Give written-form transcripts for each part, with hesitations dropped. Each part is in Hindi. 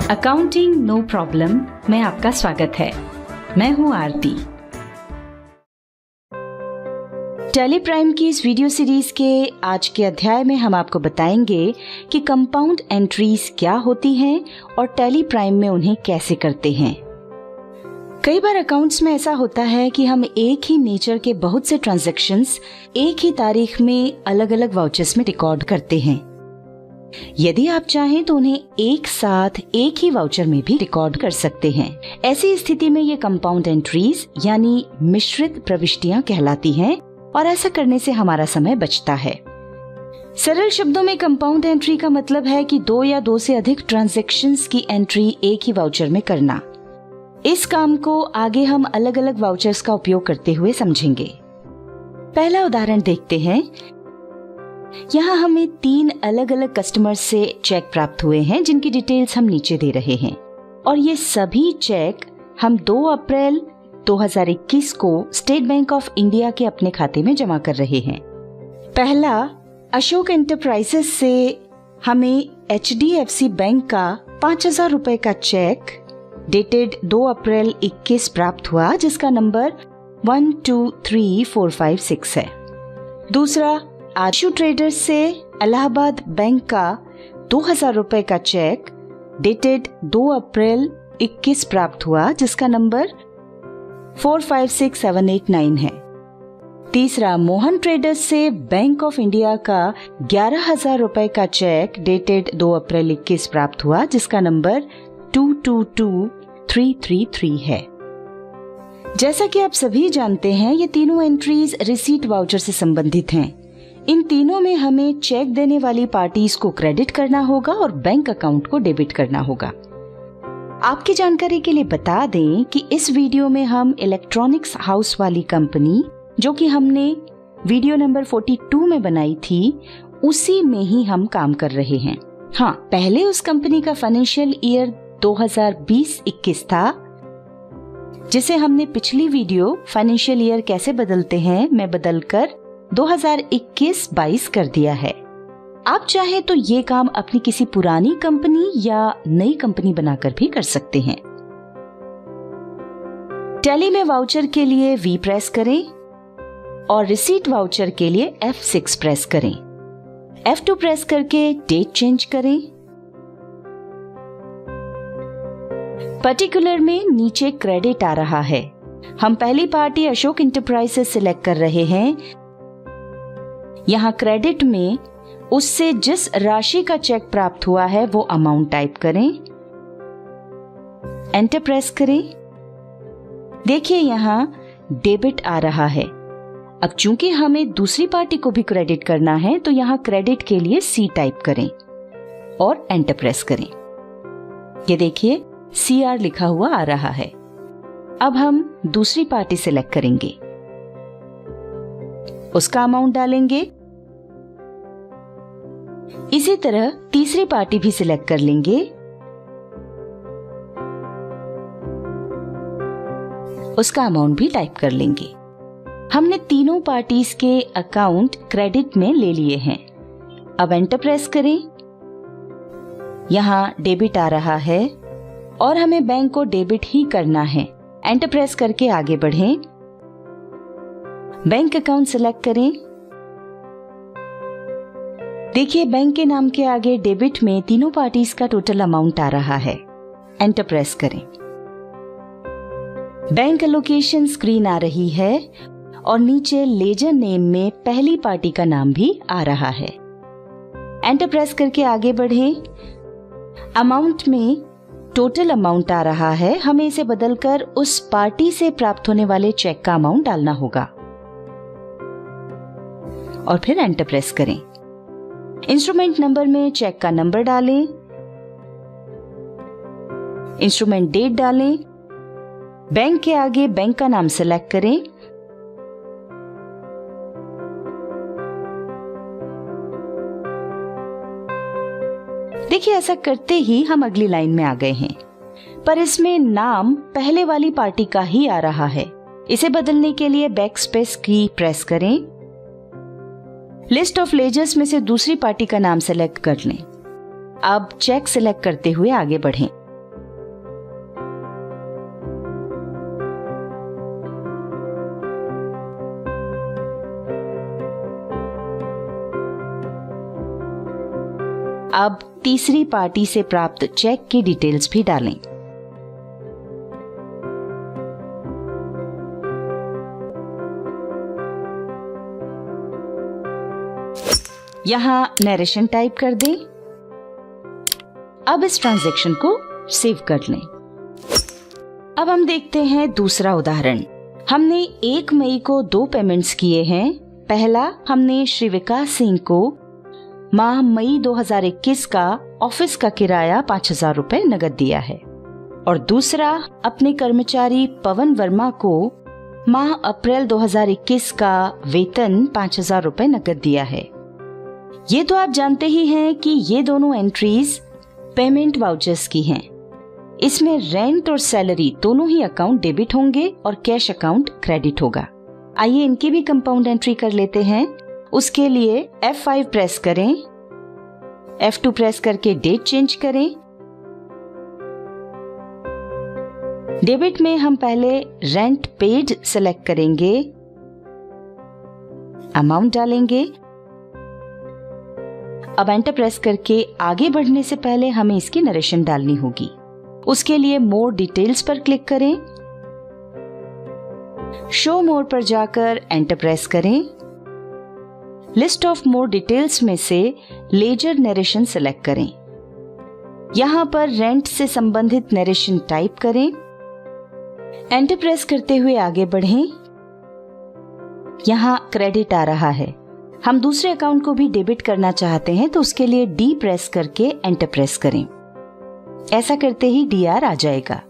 अकाउंटिंग नो प्रॉब्लम में आपका स्वागत है। मैं हूं आरती। टैली प्राइम की इस वीडियो सीरीज के आज के अध्याय में हम आपको बताएंगे कि कंपाउंड एंट्रीज क्या होती हैं और टैली प्राइम में उन्हें कैसे करते हैं। कई बार अकाउंट्स में ऐसा होता है कि हम एक ही नेचर के बहुत से ट्रांजैक्शंस एक ही तारीख में अलग अलग वाउचर्स में रिकॉर्ड करते हैं। यदि आप चाहें तो उन्हें एक साथ एक ही वाउचर में भी रिकॉर्ड कर सकते हैं। ऐसी स्थिति में ये कंपाउंड एंट्रीज यानी मिश्रित प्रविष्टियां कहलाती हैं और ऐसा करने से हमारा समय बचता है। सरल शब्दों में कंपाउंड एंट्री का मतलब है कि दो या दो से अधिक ट्रांजैक्शंस की एंट्री एक ही वाउचर में करना। इस काम को आगे हम अलग अलग वाउचर्स का उपयोग करते हुए समझेंगे। पहला उदाहरण देखते हैं। यहाँ हमें 3 अलग अलग कस्टमर्स से चेक प्राप्त हुए हैं जिनकी डिटेल्स हम नीचे दे रहे हैं और ये सभी चेक हम 2 अप्रैल 2021 को स्टेट बैंक ऑफ इंडिया के अपने खाते में जमा कर रहे हैं। पहला अशोक एंटरप्राइजेस से हमें HDFC बैंक का 5,000 रुपए का चेक डेटेड 2 अप्रैल 21 प्राप्त हुआ जिसका नंबर 123456 है। दूसरा आशु ट्रेडर्स से इलाहाबाद बैंक का 2,000 रुपए का चेक डेटेड 2 अप्रैल 21 प्राप्त हुआ जिसका नंबर 456789 है। तीसरा मोहन ट्रेडर्स से बैंक ऑफ इंडिया का 11,000 रुपए का चेक डेटेड 2 अप्रैल 21 प्राप्त हुआ जिसका नंबर 222333 है। जैसा कि आप सभी जानते हैं ये तीनों एंट्रीज रिसीट वाउचर से संबंधित हैं। इन तीनों में हमें चेक देने वाली पार्टीज को क्रेडिट करना होगा और बैंक अकाउंट को डेबिट करना होगा। आपकी जानकारी के लिए बता दें कि इस वीडियो में हम इलेक्ट्रॉनिक्स हाउस वाली कंपनी जो कि हमने वीडियो नंबर 42 में बनाई थी उसी में ही हम काम कर रहे हैं। हाँ, पहले उस कंपनी का फाइनेंशियल ईयर 2020-21 था जिसे हमने पिछली वीडियो फाइनेंशियल ईयर कैसे बदलते हैं में बदलकर 2021-22 कर दिया है। आप चाहे तो ये काम अपनी किसी पुरानी कंपनी या नई कंपनी बनाकर भी कर सकते हैं। टैली में वाउचर के लिए V प्रेस करें और रिसीट वाउचर के लिए F6 प्रेस करें। F2 प्रेस करके डेट चेंज करें। पर्टिकुलर में नीचे क्रेडिट आ रहा है। हम पहली पार्टी अशोक एंटरप्राइजेस सिलेक्ट कर रहे हैं। यहाँ क्रेडिट में उससे जिस राशि का चेक प्राप्त हुआ है वो अमाउंट टाइप करें, एंटर प्रेस करें। देखिए यहाँ डेबिट आ रहा है। अब चूंकि हमें दूसरी पार्टी को भी क्रेडिट करना है तो यहाँ क्रेडिट के लिए C टाइप करें और एंटर प्रेस करें। ये देखिए CR लिखा हुआ आ रहा है। अब हम दूसरी पार्टी सिलेक्ट करेंगे, उसका अमाउंट डालेंगे। इसी तरह तीसरी पार्टी भी सिलेक्ट कर लेंगे, उसका अमाउंट भी टाइप कर लेंगे। हमने तीनों पार्टीज के अकाउंट क्रेडिट में ले लिए हैं। अब एंटर प्रेस करें। यहाँ डेबिट आ रहा है और हमें बैंक को डेबिट ही करना है। एंटर प्रेस करके आगे बढ़ें। बैंक अकाउंट सिलेक्ट करें। देखिए बैंक के नाम के आगे डेबिट में तीनों पार्टीज का टोटल अमाउंट आ रहा है। एंटर प्रेस करें। बैंक एलोकेशन स्क्रीन आ रही है और नीचे लेजर नेम में पहली पार्टी का नाम भी आ रहा है। एंटर प्रेस करके आगे बढ़ें। अमाउंट में टोटल अमाउंट आ रहा है। हमें इसे बदलकर उस पार्टी से प्राप्त होने वाले चेक का अमाउंट डालना होगा और फिर एंटर प्रेस करें। इंस्ट्रूमेंट नंबर में चेक का नंबर डालें, इंस्ट्रूमेंट डेट डालें, बैंक के आगे बैंक का नाम सेलेक्ट करें। देखिए ऐसा करते ही हम अगली लाइन में आ गए हैं, पर इसमें नाम पहले वाली पार्टी का ही आ रहा है। इसे बदलने के लिए बैक स्पेस की प्रेस करें। लिस्ट ऑफ लेजर्स में से दूसरी पार्टी का नाम सेलेक्ट कर लें। अब चेक सिलेक्ट करते हुए आगे बढ़ें। अब तीसरी पार्टी से प्राप्त चेक की डिटेल्स भी डालें। यहां नरेशन टाइप कर दें। अब इस ट्रांजैक्शन को सेव कर लें। अब हम देखते हैं दूसरा उदाहरण। हमने 1 मई को 2 पेमेंट्स किए हैं। पहला, हमने श्री विकास सिंह को माह मई 2021 का ऑफिस का किराया 5,000 रुपए नगद दिया है और दूसरा, अपने कर्मचारी पवन वर्मा को माह अप्रैल 2021 का वेतन 5,000 रुपए नगद दिया है। ये तो आप जानते ही हैं कि ये दोनों एंट्रीज पेमेंट वाउचर्स की हैं। इसमें रेंट और सैलरी दोनों ही अकाउंट डेबिट होंगे और कैश अकाउंट क्रेडिट होगा। आइए इनकी भी कंपाउंड एंट्री कर लेते हैं। उसके लिए F5 प्रेस करें, F2 प्रेस करके डेट चेंज करें। डेबिट में हम पहले रेंट पेड सेलेक्ट करेंगे, अमाउंट डालेंगे। अब एंटर प्रेस करके आगे बढ़ने से पहले हमें इसकी नरेशन डालनी होगी। उसके लिए मोर डिटेल्स पर क्लिक करें, शो मोर पर जाकर एंटर प्रेस करें। लिस्ट ऑफ मोर डिटेल्स में से लेजर नरेशन सेलेक्ट करें। यहां पर रेंट से संबंधित नरेशन टाइप करें। एंटर प्रेस करते हुए आगे बढ़ें। यहां क्रेडिट आ रहा है। हम दूसरे अकाउंट को भी डेबिट करना चाहते हैं तो उसके लिए डी प्रेस करके एंटर प्रेस करें। ऐसा करते ही DR आ जाएगा।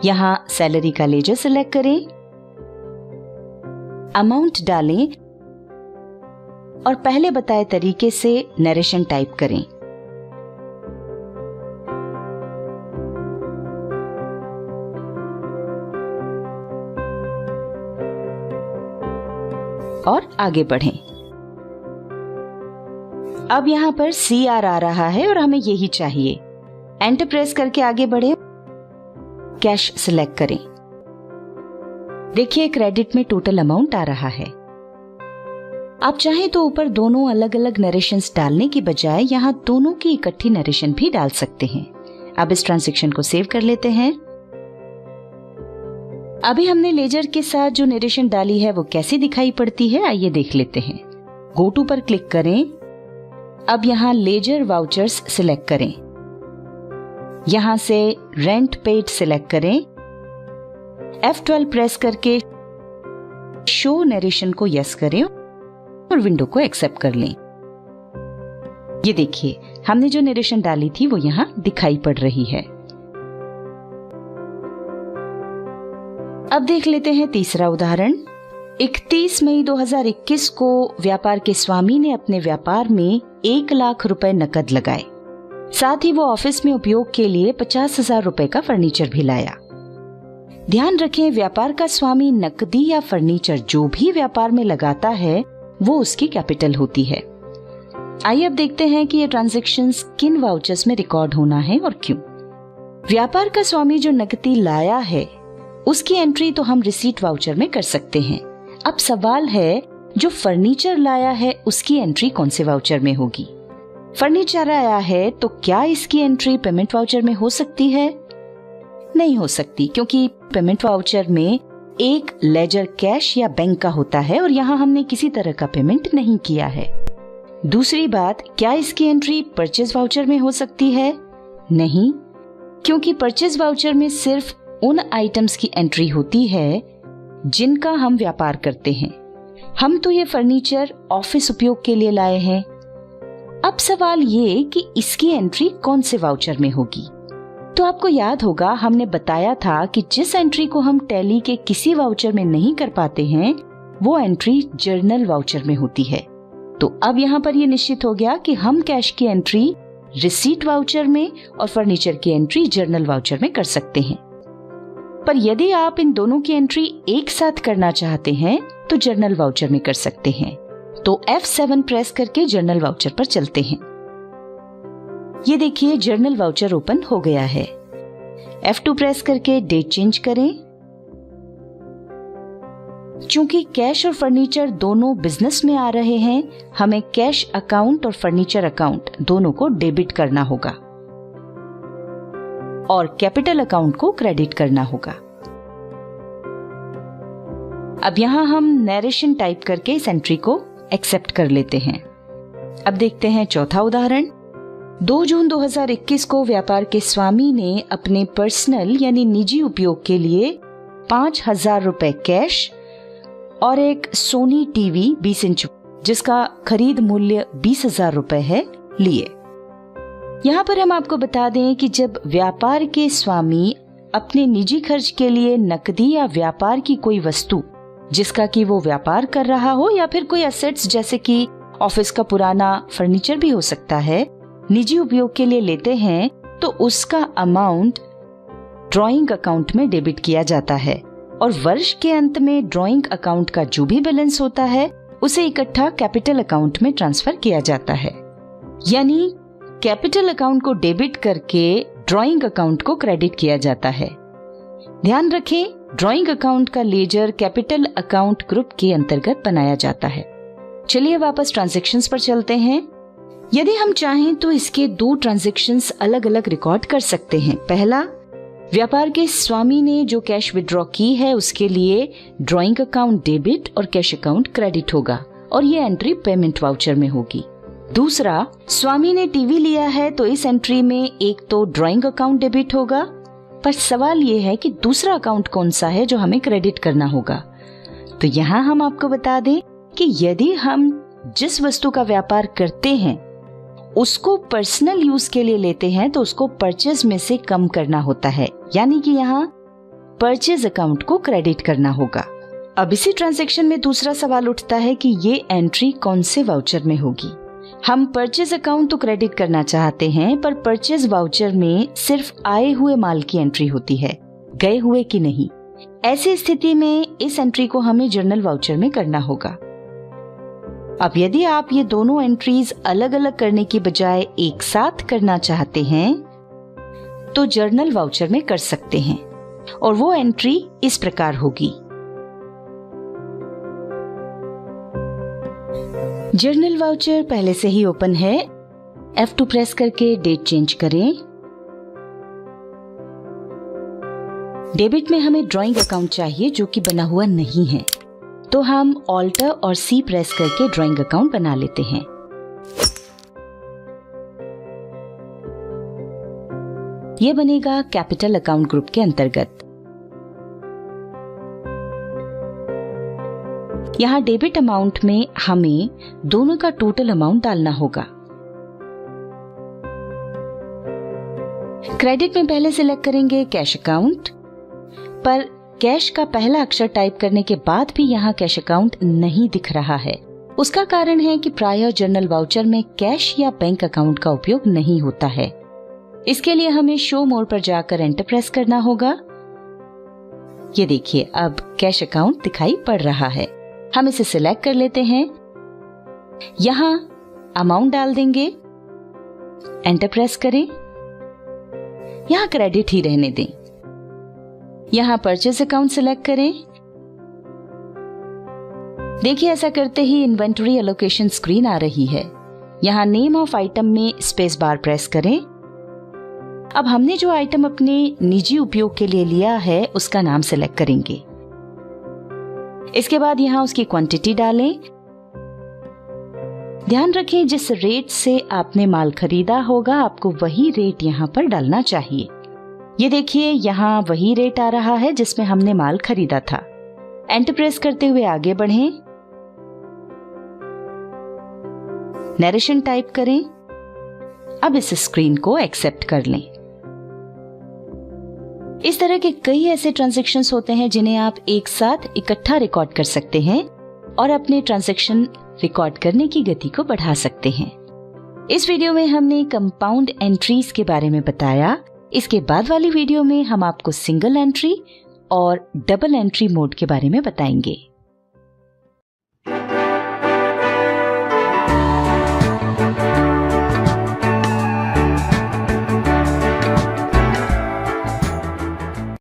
यहां सैलरी का लेजर सिलेक्ट करें, अमाउंट डालें और पहले बताए तरीके से नरेशन टाइप करें। और आगे बढ़ें। अब यहां पर CR आ रहा है और हमें यही चाहिए। एंटर प्रेस करके आगे बढ़े, कैश सिलेक्ट करें। देखिए क्रेडिट में टोटल अमाउंट आ रहा है। आप चाहें तो ऊपर दोनों अलग अलग नरेशंस डालने की बजाय यहां दोनों की इकट्ठी नरेशन भी डाल सकते हैं। अब इस ट्रांजैक्शन को सेव कर लेते हैं। अभी हमने लेजर के साथ जो नरेशन डाली है वो कैसी दिखाई पड़ती है, आइए देख लेते हैं। गो टू पर क्लिक करें। अब यहां लेजर वाउचर्स सिलेक्ट करें। यहां से रेंट पेड सिलेक्ट करें। F12 प्रेस करके शो नरेशन को यस करें और विंडो को एक्सेप्ट कर लें। ये देखिए हमने जो नरेशन डाली थी वो यहां दिखाई पड़ रही है। अब देख लेते हैं तीसरा उदाहरण। 31 मई 2021 को व्यापार के स्वामी ने अपने व्यापार में 1 लाख रुपए नकद लगाए। साथ ही वो ऑफिस में उपयोग के लिए 50,000 रुपए का फर्नीचर भी लाया। ध्यान रखें, व्यापार का स्वामी नकदी या फर्नीचर जो भी व्यापार में लगाता है वो उसकी कैपिटल होती है। आइए अब देखते हैं कि ये ट्रांजैक्शंस किन वाउचर्स में रिकॉर्ड होना है और क्यों। व्यापार का स्वामी जो नकदी लाया है उसकी एंट्री तो हम रिसीट वाउचर में कर सकते हैं। अब सवाल है जो फर्नीचर लाया है उसकी एंट्री कौन से वाउचर में होगी। फर्नीचर आया है तो क्या इसकी एंट्री पेमेंट वाउचर में हो सकती है? नहीं हो सकती, क्योंकि पेमेंट वाउचर में एक लेजर कैश या बैंक का होता है और यहाँ हमने किसी तरह का पेमेंट नहीं किया है। दूसरी बात, क्या इसकी एंट्री परचेज वाउचर में हो सकती है? नहीं, क्योंकि परचेज वाउचर में सिर्फ उन आइटम्स की एंट्री होती है जिनका हम व्यापार करते हैं। हम तो ये फर्नीचर ऑफिस उपयोग के लिए लाए हैं। अब सवाल ये कि इसकी एंट्री कौन से वाउचर में होगी। तो आपको याद होगा हमने बताया था कि जिस एंट्री को हम टैली के किसी वाउचर में नहीं कर पाते हैं वो एंट्री जर्नल वाउचर में होती है। तो अब यहाँ पर ये निश्चित हो गया कि हम कैश की एंट्री रिसीट वाउचर में और फर्नीचर की एंट्री जर्नल वाउचर में कर सकते हैं। पर यदि आप इन दोनों की एंट्री एक साथ करना चाहते हैं तो जर्नल वाउचर में कर सकते हैं। तो F7 प्रेस करके जर्नल वाउचर पर चलते हैं। ये देखिए जर्नल वाउचर ओपन हो गया है। F2 प्रेस करके डेट चेंज करें। चूंकि कैश और फर्नीचर दोनों बिजनेस में आ रहे हैं, हमें कैश अकाउंट और फर्नीचर अकाउंट दोनों को डेबिट करना होगा और कैपिटल अकाउंट को क्रेडिट करना होगा। अब यहां हम नरेशन टाइप करके इस एंट्री को एक्सेप्ट कर लेते हैं। अब देखते हैं चौथा उदाहरण। 2 जून 2021 को व्यापार के स्वामी ने अपने पर्सनल यानी निजी उपयोग के लिए 5,000 रुपए कैश और एक सोनी टीवी 20 इंच जिसका खरीद मूल्य 20,000 रुपए है लिए। यहाँ पर हम आपको बता दें कि जब व्यापार के स्वामी अपने निजी खर्च के लिए नकदी या व्यापार की कोई वस्तु जिसका कि वो व्यापार कर रहा हो या फिर कोई एसेट्स जैसे कि ऑफिस का पुराना फर्नीचर भी हो सकता है, निजी उपयोग के लिए लेते हैं तो उसका अमाउंट ड्राइंग अकाउंट में डेबिट किया जाता है और वर्ष के अंत में ड्राइंग अकाउंट का जो भी बैलेंस होता है उसे इकट्ठा कैपिटल अकाउंट में ट्रांसफर किया जाता है। यानी कैपिटल अकाउंट को डेबिट करके ड्राइंग अकाउंट को क्रेडिट किया जाता है। ध्यान रखें, ड्राइंग अकाउंट का लेजर कैपिटल अकाउंट ग्रुप के अंतर्गत बनाया जाता है। चलिए वापस ट्रांजैक्शंस पर चलते हैं। यदि हम चाहें तो इसके 2 ट्रांजैक्शंस अलग अलग रिकॉर्ड कर सकते हैं। पहला, व्यापार के स्वामी ने जो कैश विड्रॉ की है उसके लिए ड्राइंग अकाउंट डेबिट और कैश अकाउंट क्रेडिट होगा और ये एंट्री पेमेंट वाउचर में होगी। दूसरा, स्वामी ने टीवी लिया है तो इस एंट्री में एक तो ड्राइंग अकाउंट डेबिट होगा, पर सवाल ये है कि दूसरा अकाउंट कौन सा है जो हमें क्रेडिट करना होगा। तो यहाँ हम आपको बता दें कि यदि हम जिस वस्तु का व्यापार करते हैं उसको पर्सनल यूज के लिए लेते हैं तो उसको परचेज में से कम करना होता है, यानी कि यहाँ परचेज अकाउंट को क्रेडिट करना होगा। अब इसी ट्रांजैक्शन में दूसरा सवाल उठता है कि ये एंट्री कौन से वाउचर में होगी। हम परचेज अकाउंट तो क्रेडिट करना चाहते हैं पर परचेज वाउचर में सिर्फ आए हुए माल की एंट्री होती है, गए हुए की नहीं। ऐसी स्थिति में इस एंट्री को हमें जर्नल वाउचर में करना होगा। अब यदि आप ये दोनों एंट्रीज अलग अलग करने की बजाय एक साथ करना चाहते हैं तो जर्नल वाउचर में कर सकते हैं और वो एंट्री इस प्रकार होगी। जर्नल वाउचर पहले से ही ओपन है। F2 प्रेस करके डेट चेंज करें। डेबिट में हमें ड्राइंग अकाउंट चाहिए जो कि बना हुआ नहीं है, तो हम ऑल्टर और C प्रेस करके ड्राइंग अकाउंट बना लेते हैं। यह बनेगा कैपिटल अकाउंट ग्रुप के अंतर्गत। यहाँ डेबिट अमाउंट में हमें दोनों का टोटल अमाउंट डालना होगा। क्रेडिट में पहले सिलेक्ट करेंगे कैश अकाउंट, पर कैश का पहला अक्षर टाइप करने के बाद भी यहाँ कैश अकाउंट नहीं दिख रहा है। उसका कारण है कि प्रायः जर्नल वाउचर में कैश या बैंक अकाउंट का उपयोग नहीं होता है। इसके लिए हमें शो मोर पर जाकर एंटर प्रेस करना होगा। ये देखिए, अब कैश अकाउंट दिखाई पड़ रहा है। हम इसे सिलेक्ट कर लेते हैं। यहाँ अमाउंट डाल देंगे, एंटर प्रेस करें। यहाँ क्रेडिट ही रहने दें। यहाँ परचेज अकाउंट सिलेक्ट करें। देखिए, ऐसा करते ही इन्वेंटरी एलोकेशन स्क्रीन आ रही है। यहाँ नेम ऑफ आइटम में स्पेस बार प्रेस करें। अब हमने जो आइटम अपने निजी उपयोग के लिए लिया है उसका नाम सिलेक्ट करेंगे। इसके बाद यहाँ उसकी क्वांटिटी डालें। ध्यान रखें, जिस रेट से आपने माल खरीदा होगा आपको वही रेट यहाँ पर डालना चाहिए। ये देखिए, यहाँ वही रेट आ रहा है जिसमें हमने माल खरीदा था। एंटर प्रेस करते हुए आगे बढ़ें। नरेशन टाइप करें। अब इस स्क्रीन को एक्सेप्ट कर लें। इस तरह के कई ऐसे ट्रांजैक्शंस होते हैं जिन्हें आप एक साथ इकट्ठा रिकॉर्ड कर सकते हैं और अपने ट्रांजैक्शन रिकॉर्ड करने की गति को बढ़ा सकते हैं। इस वीडियो में हमने कंपाउंड एंट्रीज के बारे में बताया। इसके बाद वाली वीडियो में हम आपको सिंगल एंट्री और डबल एंट्री मोड के बारे में बताएंगे।